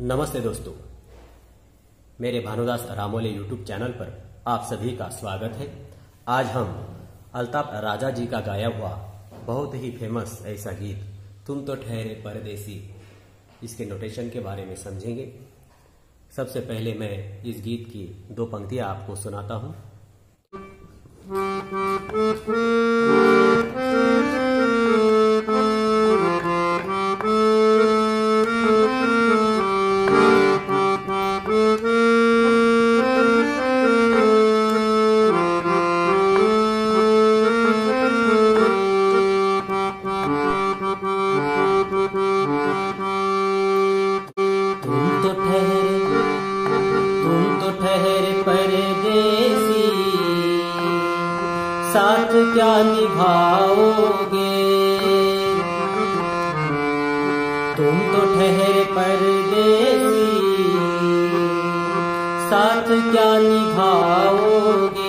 नमस्ते दोस्तों, मेरे भानुदास रामोले यूट्यूब चैनल पर आप सभी का स्वागत है। आज हम अल्ताफ राजा जी का गाया हुआ बहुत ही फेमस ऐसा गीत तुम तो ठहरे परदेसी, इसके नोटेशन के बारे में समझेंगे। सबसे पहले मैं इस गीत की दो पंक्तियां आपको सुनाता हूं। तुम तो ठहरे परदेसी, साथ क्या निभाओगे। तुम तो ठहरे परदेसी, साथ क्या निभाओगे।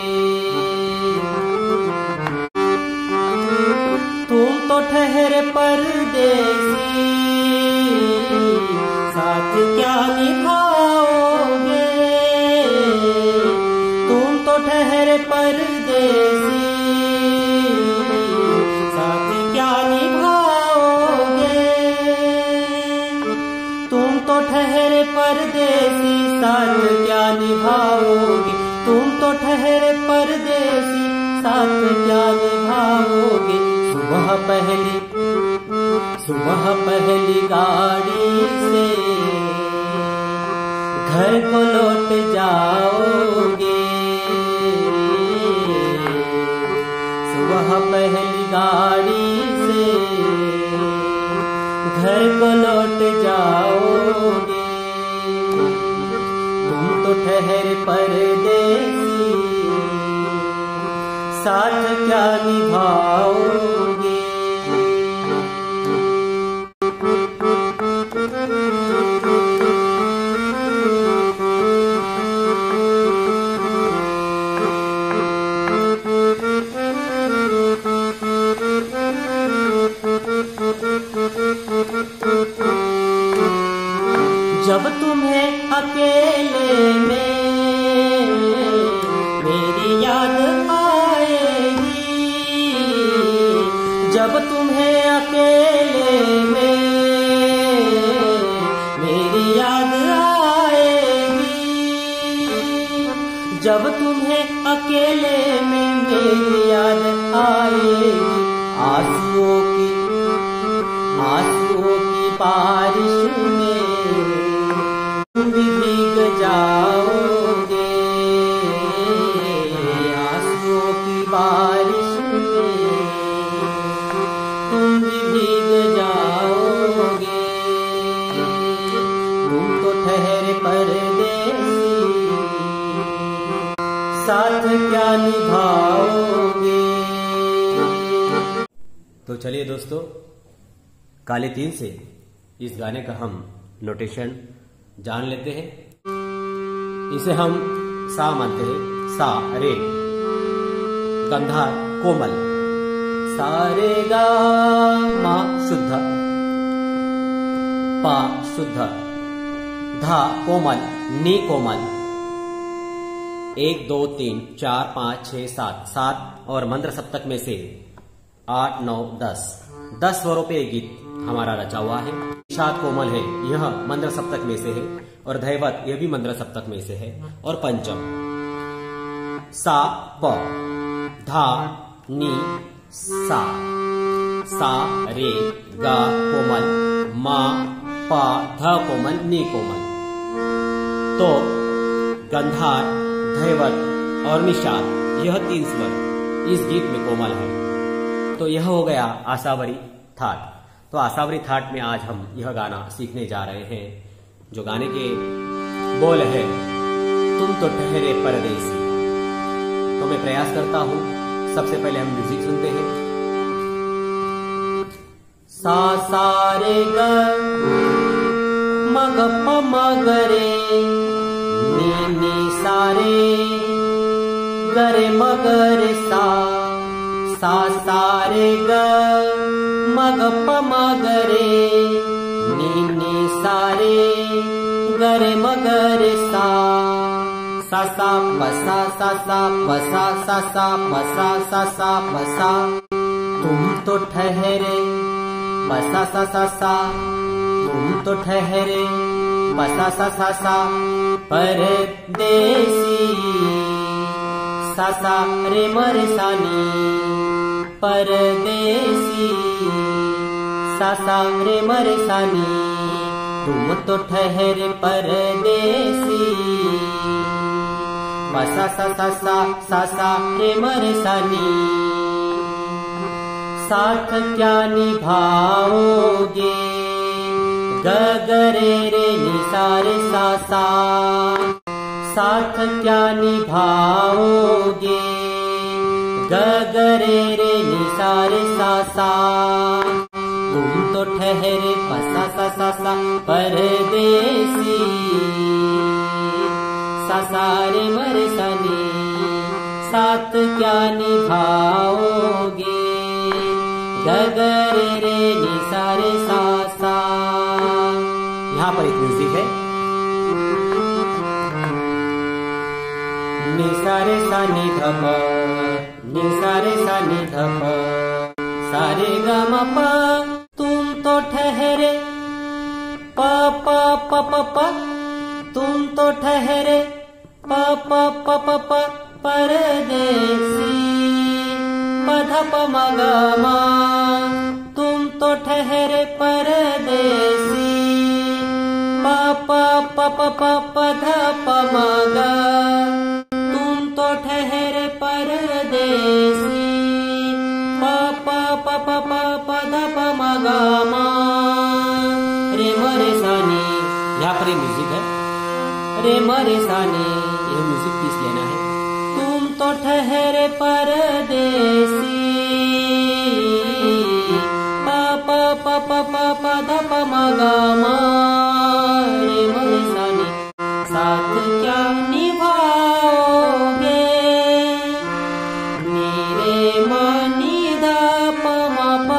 तुम तो ठहरे परदेसी, साथ क्या निभाओगे। तुम तो ठहरे परदेसी, साथ क्या निभाओगे। तुम तो ठहरे परदेसी, साथ क्या निभाओगे। तुम तो ठहरे परदेसी, साथ क्या निभाओगे। सुबह पहली गाड़ी से घर को लौट जाओगे। सुबह पहली गाड़ी से घर को लौट जाओगे। तुम तो ठहरे परदेसी, साथ क्या निभाओगे। जब तुम्हें अकेले में मेरी याद आएगी। जब तुम्हें अकेले में मेरी याद आएगी। जब तुम्हें अकेले में मेरी याद आएगी। आंसुओं की बारिश में तुम भी भीग जाओगे। आंसुओं की बारिश में तुम भी भीग जाओगे। तुम तो ठहरे परदेसी, साथ क्या निभाओगे। तो चलिए दोस्तों, काले तीन से इस गाने का हम नोटेशन जान लेते हैं। इसे हम सा मानते हैं। सा रे, गंधार कोमल, सा रे गा मा शुद्ध, पा शुद्ध, धा कोमल, नी कोमल। 1 2 3 4 5 6 7 7 और मंत्र सप्तक में से 8 9 10 स्वरों पे गीत हमारा रचा हुआ है। निषाद कोमल है, यह मंत्र सप्तक में से है। और धैवत, यह भी मंत्र सप्तक में से है। और पंचम सा प, धा नी सा, सा रे गा कोमल, मा पा धा कोमल, नी कोमल। तो गंधार, धैवत और निषाद, यह 3 स्वर इस गीत में कोमल है। तो यह हो गया आसावरी थाट। तो आसावरी थाट में आज हम यह गाना सीखने जा रहे हैं, जो गाने के बोल है तुम तो ठहरे परदेसी। तो मैं प्रयास करता हूं। सबसे पहले हम म्यूजिक सुनते हैं। सा सा रे ग मग प म ग रे, नी नी सा रे ग रे म ग रे सा, सा सा रे ग मग प म ग रे, नी नी सा रे गरे मगरे सा सा सा पसा सा सा पसा सा सा पसा सा सा पसा। तुम तो ठहरे पसा सा सा सा, तुम तो ठहरे पसा सा सा सा, परदेसी सा सा रे मरे सानी, परदेसी सा सा रे मरे सानी। तुम तो ठहरे परदेसी पसा सा सा सा सा सा रे मरे सानी। साथ क्या निभाओगे गगरे रे निसारे सा सा, साथ क्या निभाओगे गगरे रे निसारे सा सा। तुम तो ठहरे पसा सा सा सा, परदेसी सा सा रे मरे सानी। साथ क्या निभाओगे गगरे रे निसारे सा सा। यहाँ पर एक म्यूजिक है। निसारे सा नि ध प, निसारे सा नि ध प, सारे ग म प। तुम तो ठहरे प प प प प, तुम तो ठहरे प प प प प, परदेसी प ध प म ग म। तुम तो ठहरे परदेसी प प प प प प ध प म ग। तुम तो ठहरे परदेसी प प प प प प ध प म ग म। रे मरे सानी, यहाँ पर ये म्यूजिक है। रे मरे सानी, यह म्यूजिक पीस लेना है। तुम तो ठहरे परदेसी प प प प प प ध प म ग म। रे मरे सानी, साथ क्या निभाओगे नी रे म नि ध प म प।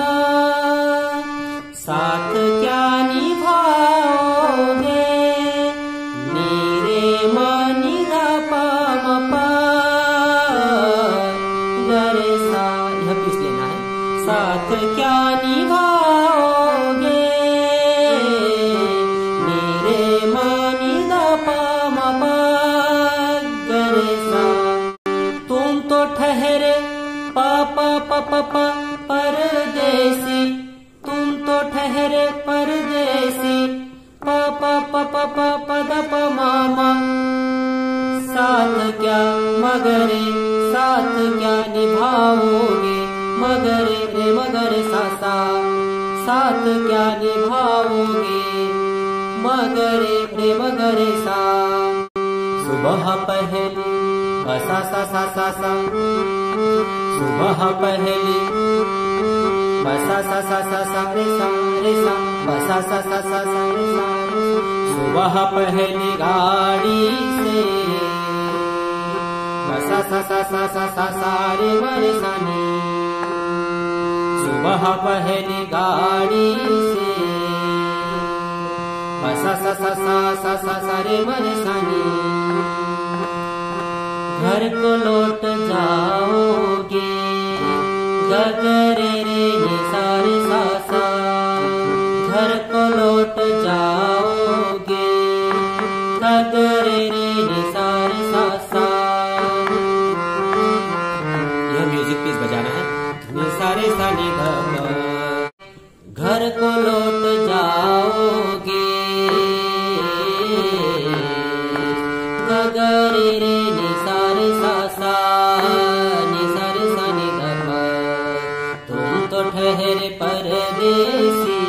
साथ क्या निभाओगे नी रे म नि ध प म प, गरे सा। यह पीस लेना है। साथ क्या निभाओगे नी रे म नि ध प म प, गरे सा। तुम तो ठहरे प प प प प, परदेसी। तुम तो ठहरे परदेसी प प प प प प ध प म म। साथ क्या मगरे, साथ क्या निभाओगे मगरे रे मगरे सा सा। साथ क्या निभाओगे मगरे रे मगरे सा। सुबह पहली सा सा सा सा सा, सुबह पहली सा सा सा सा सा रे सा रे सा, सा सा सा सा सा रे सा। सुबह पहली गाड़ी से सा सा सा सा सा सा सा रे मरे सानी। सुबह पहली गाड़ी से सा सा सा सा सा सा सा रे मरे सानी। घर को लौट जाओगे गगरे रे निसारे सा सा। घर को लौट जाओगे गगरे रे निसारे सा सा। यह म्यूजिक पीस बजाना है। निसारे सा नि ध प। घर को लौट जाओगे गगरे रे निसारे सा सा, निसारे सा नि ध प। तुम तो ठहरे परदेसी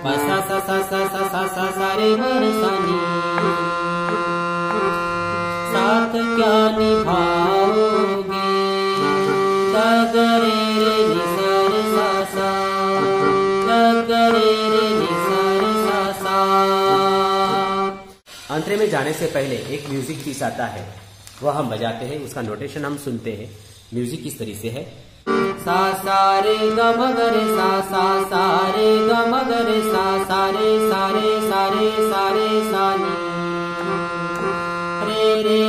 सा सा सा सा सा सा सा सा रे मरे सानी। साथ क्या निभाओगे गगरे रे निसारे सा सा, गगरे रे निसारे सा सा। अंतरे में जाने से पहले एक म्यूजिक पीस आता है, वह हम बजाते हैं। उसका नोटेशन हम सुनते हैं। म्यूजिक इस तरीके से है। सा सा रे ग म ग रे सा सा सा रे ग म ग रे सा सा रे सा रे सा रे सा रे सा नी रे रे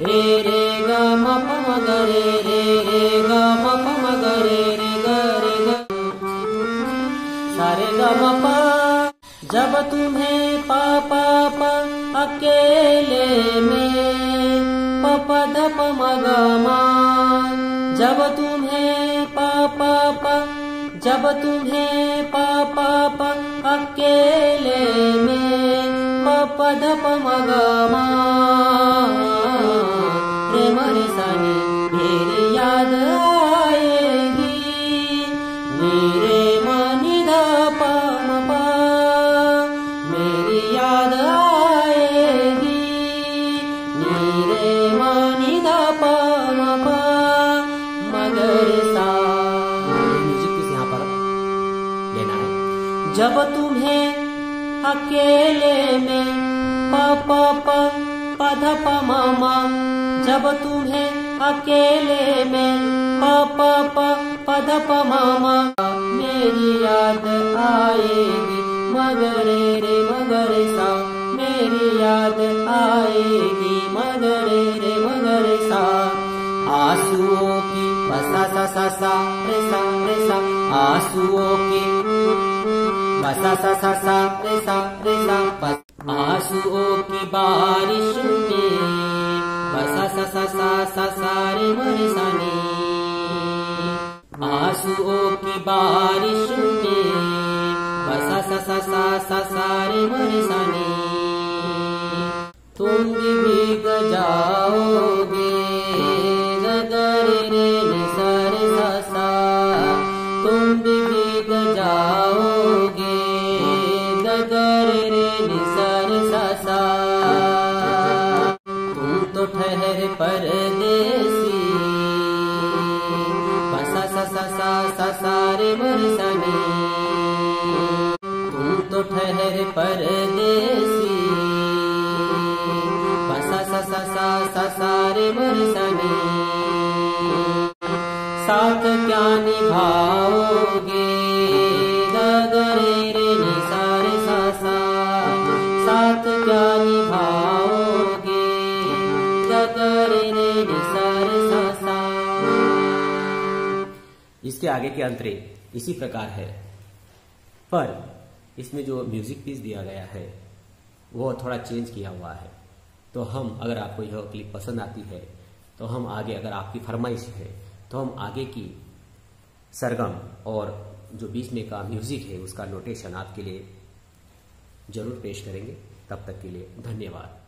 रे रे ग म प म ग रे रे रे ग म प म ग रे रे ग सा रे ग म प। जब तुम्हें पा पा प अकेले में प प ध प म ग म। जब तुम्हें पा पा प जब तुम्हें पा पा प अकेले में प प ध प म ग म रे म रे सा नी मेरी याद आएगी नी रे म नि ध प म प मेरी याद आएगी नी रे म नि ध प म प म ग रे सा। म्यूजिक पीस यहाँ पर लेना है। जब तुम्हें अकेले में प प प प ध प म म। जब तुम्हें अकेले में प प प प ध प म म मेरी याद आएगी म ग रे रे म ग रे सा। मेरी याद आएगी म ग रे रे म ग रे सा। आंसुओं की सा सा सा सा रे सा आंसुओं की सा सा सा सा रे सा आंसुओं की बारिश में सा सा सा सा सा सा रे म रे सा नी। आंसुओं की बारिश में सा सा सा सा सा सा रे म रे सा नी। तुम भी भीग जाओगे ग ग रे रे नि सा रे सा सा। तुम भी भीग जाओगे ग ग रे रे नि सा रे सा सा। तुम तो ठहरे परदेसी सा सा सा सा सा सा रे म रे सा नी। तुम तो ठहरे परदेसी सा सा सा सा सा सा रे म रे सा नी। साथ क्या निभाओगे ग ग रे रे नि सा रे सा सा। साथ क्या निभाओगे ग ग रे रे नि सा रे सा सा। इसके आगे के अंतरे इसी प्रकार है, पर इसमें जो म्यूजिक पीस दिया गया है वो थोड़ा चेंज किया हुआ है। तो हम, अगर आपको यह क्लिप पसंद आती है तो हम आगे, अगर आपकी फरमाइश है तो हम आगे की सरगम और जो बीच में का म्यूजिक है उसका नोटेशन आपके लिए जरूर पेश करेंगे। तब तक के लिए धन्यवाद।